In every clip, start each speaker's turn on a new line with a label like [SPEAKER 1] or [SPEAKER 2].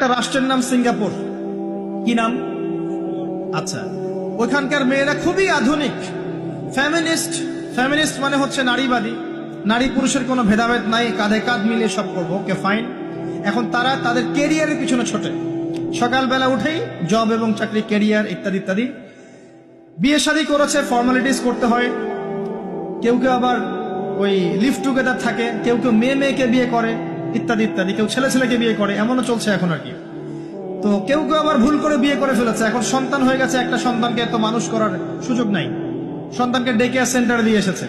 [SPEAKER 1] একটা রাষ্ট্রের নাম সিঙ্গাপুর। কি নাম? আচ্ছা, ওইখানকার মেয়েরা খুবই আধুনিক, ফেমিনিস্ট। ফেমিনিস্ট মানে হচ্ছে নারীবাদী, নারী পুরুষের কোনো ভেদাভেদ নাই, কাঁধে কাঁধ মিলিয়ে সব করবো, ওকে ফাইন। এখন তারা তাদের কেরিয়ারের পিছনে ছোটে, সকালবেলা উঠেই জব এবং চাকরি, কেরিয়ার ইত্যাদি ইত্যাদি। বিয়ে শাদী করেছে, ফর্মালিটিস করতে হয়। কেউ কেউ আবার ওই লিভ টুগেদার থাকে, কেউ কেউ মেয়ে মেয়েকে বিয়ে করে ইত্যাদি ইত্যাদি, কেউ ছেলে ছেলেকে বিয়ে করে, এমনও চলছে এখন আর কি। তো কেউ কেউ আবার ভুল করে বিয়ে করে ফেলেছে, এখন সন্তান হয়ে গেছে, একটা সন্তানকে তো মানুষ করার সুযোগ নাই, সন্তানকে ডে কেয়ার সেন্টারে দিয়ে এসেছে।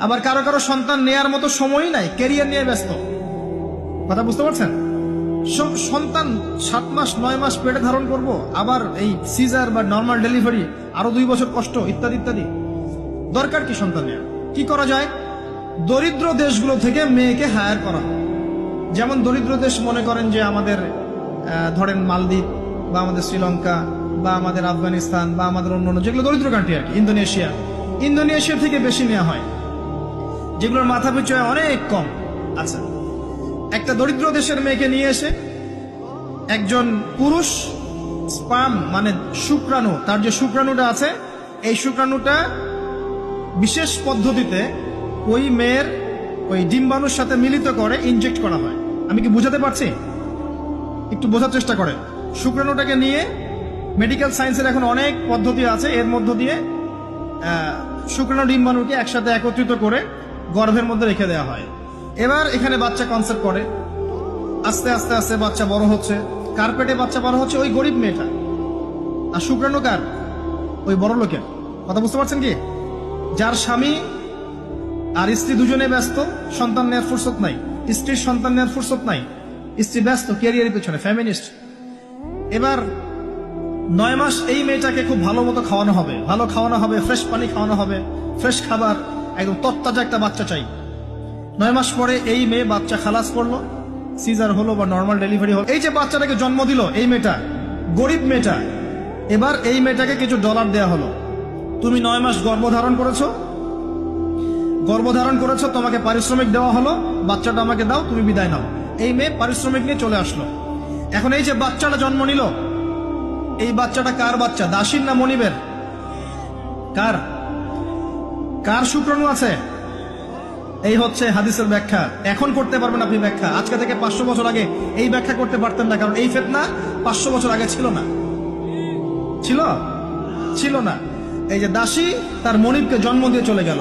[SPEAKER 1] আবার কারো কারো সন্তান নেয়ার মতো সময়ই নাই, ক্যারিয়ার নিয়ে ব্যস্ত। কথা বুঝতে পারছেন? সন্তান 7 মাস 9 মাস পেটে ধারণ করব, আবার এই সিজার বা নর্মাল ডেলিভারি, আরো 2 বছর কষ্ট ইত্যাদি ইত্যাদি। দরকার কি সন্তান নেওয়া? কি করা যায়? দরিদ্র দেশগুলো থেকে মেয়েকে হায়ার করা। যেমন দরিদ্র দেশ মনে করেন যে আমাদের ধরেন মালদ্বীপ বা আমাদের শ্রীলঙ্কা বা আমাদের আফগানিস্তান বা আমাদের অন্যান্য যেগুলো দরিদ্র কান্ট্রি আর কি, ইন্দোনেশিয়া থেকে বেশি নেওয়া হয়, যেগুলোর মাথা পিছু অনেক কম। আচ্ছা, একটা দরিদ্র দেশের মেয়েকে নিয়ে এসে একজন পুরুষ স্পার্ম মানে শুক্রাণু, তার যে শুক্রাণুটা আছে, এই শুক্রাণুটা বিশেষ পদ্ধতিতে ওই মেয়ের ওই ডিম্বাণুর সাথে মিলিত করে ইনজেক্ট করা হয়। আমি কি বুঝাতে পারছি? একটু বোঝার চেষ্টা করেন। শুক্রাণুটাকে নিয়ে মেডিকেল সায়েন্সের এখন অনেক পদ্ধতি আছে, এর মধ্য দিয়ে শুক্রাণু ডিম্বাণুকে একসাথে একত্রিত করে গর্ভের মধ্যে রেখে দেওয়া হয়। এবার এখানে বাচ্চা কনসেপ্ট করে, আস্তে আস্তে আস্তে বাচ্চা বড় হচ্ছে। কার পেটে বাচ্চা বড় হচ্ছে? ওই গরিব মেয়েটা। আর শুক্রাণু কার? ওই বড় লোকের। কথা বুঝতে পারছেন কি? যার স্বামী আর স্ত্রী দুজনে ব্যস্ত, সন্তান নেওয়ার ফুরসত নাই, স্ত্রীর সন্তান নেওয়ার ফুরসত নাই, স্ত্রী ব্যস্ত ক্যারিয়ারের পিছনে, ফেমিনিস্ট। এবার 9 মাস এই মেয়েটাকে খুব ভালো মতো খাওয়ানো হবে, ভালো খাওয়ানো হবে, ফ্রেশ পানি খাওয়ানো হবে, ফ্রেশ খাবার, একদম তত্তাজা একটা বাচ্চা চাই। 9 মাস পরে এই মেয়ে বাচ্চা খালাস করলো, সিজার হলো বা নর্মাল ডেলিভারি হলো। এই যে বাচ্চাটাকে জন্ম দিল এই মেয়েটা, গরিব মেয়েটা, এবার এই মেয়েটাকে কিছু ডলার দেয়া হলো। তুমি 9 মাস গর্ভধারণ করেছো, তোমাকে পারিশ্রমিক দেওয়া হলো, বাচ্চাটা আমাকে দাও, তুমি বিদায় নাও। এই মেয়ে পারিশ্রমিক নিয়ে চলে আসলো। এখন এই যে বাচ্চাটা জন্ম নিল, এই বাচ্চাটা কার বাচ্চা? দাসীর না মনিবের? কার? কার শুক্রাণু আছে? এই হচ্ছে হাদিসের ব্যাখ্যা। এখন করতে পারবেন আপনি ব্যাখ্যা, আজকে থেকে 500 বছর আগে এই ব্যাখ্যা করতে পারতেন না, কারণ এই ফিতনা 500 বছর আগে ছিল না। ছিল না। এই যে দাসী তার মনিবকে জন্ম দিয়ে চলে গেল,